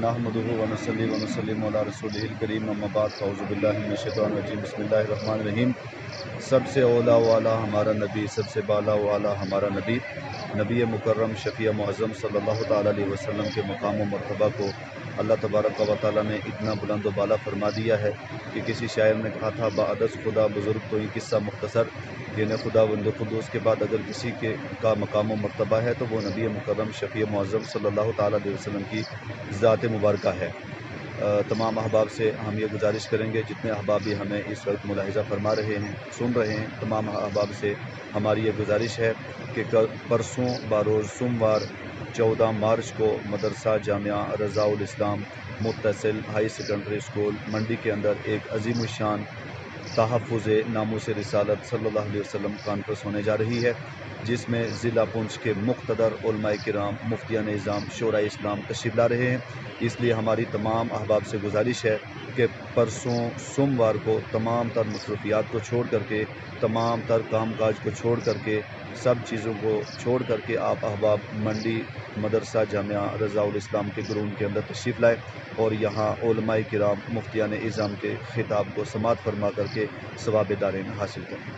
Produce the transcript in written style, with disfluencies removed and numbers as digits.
نحمدہ ونصلی ونسلم علی رسولہ الکریم اما بعد فاعوذ باللہ من الشیطان الرجیم بسم اللہ الرحمن الرحیم۔ سب سے اولا والا ہمارا نبی، سب سے بالا والا ہمارا نبی، نبی مکرم شفیع معظم صلی اللہ تعالیٰ علیہ وسلم کے مقام و مرتبہ کو اللہ تبارک و تعالیٰ نے اتنا بلند و بالا فرما دیا ہے کہ کسی شاعر نے کہا تھا بعدز خدا بزرگ تو یہ قصہ مختصر، یعنی خدا بند قدوس کے بعد اگر کسی کا مقام و مرتبہ ہے تو وہ نبی مکرم شفیع معظم صلی اللہ تعالیٰ علیہ وسلم کی ذات مبارکہ ہے۔ تمام احباب سے ہم یہ گزارش کریں گے، جتنے احباب بھی ہمیں اس وقت ملاحظہ فرما رہے ہیں، سن رہے ہیں، تمام احباب سے ہماری یہ گزارش ہے کہ پرسوں بروز سوموار 14 مارچ کو مدرسہ جامعہ رضاء الاسلام متصل ہائی سیکنڈری اسکول منڈی کے اندر ایک عظیم الشان تحفظ ناموس رسالت صلی اللہ علیہ وسلم کانفرنس ہونے جا رہی ہے، جس میں ضلع پونچھ کے مقتدر علماء کرام، مفتیان نظام، شورائے اسلام تشریف لا رہے ہیں۔ اس لیے ہماری تمام احباب سے گزارش ہے کہ پرسوں سوموار کو تمام تر مصروفیات کو چھوڑ کر کے، تمام تر کام کاج کو چھوڑ کر کے، سب چیزوں کو چھوڑ کر کے آپ احباب منڈی مدرسہ جامعہ رضاء الاسلام کے گراؤنڈ کے اندر تشریف لائے اور یہاں علماء کرام، مفتیان اعظام کے خطاب کو سماعت فرما کر کے ثواب دارین حاصل کریں۔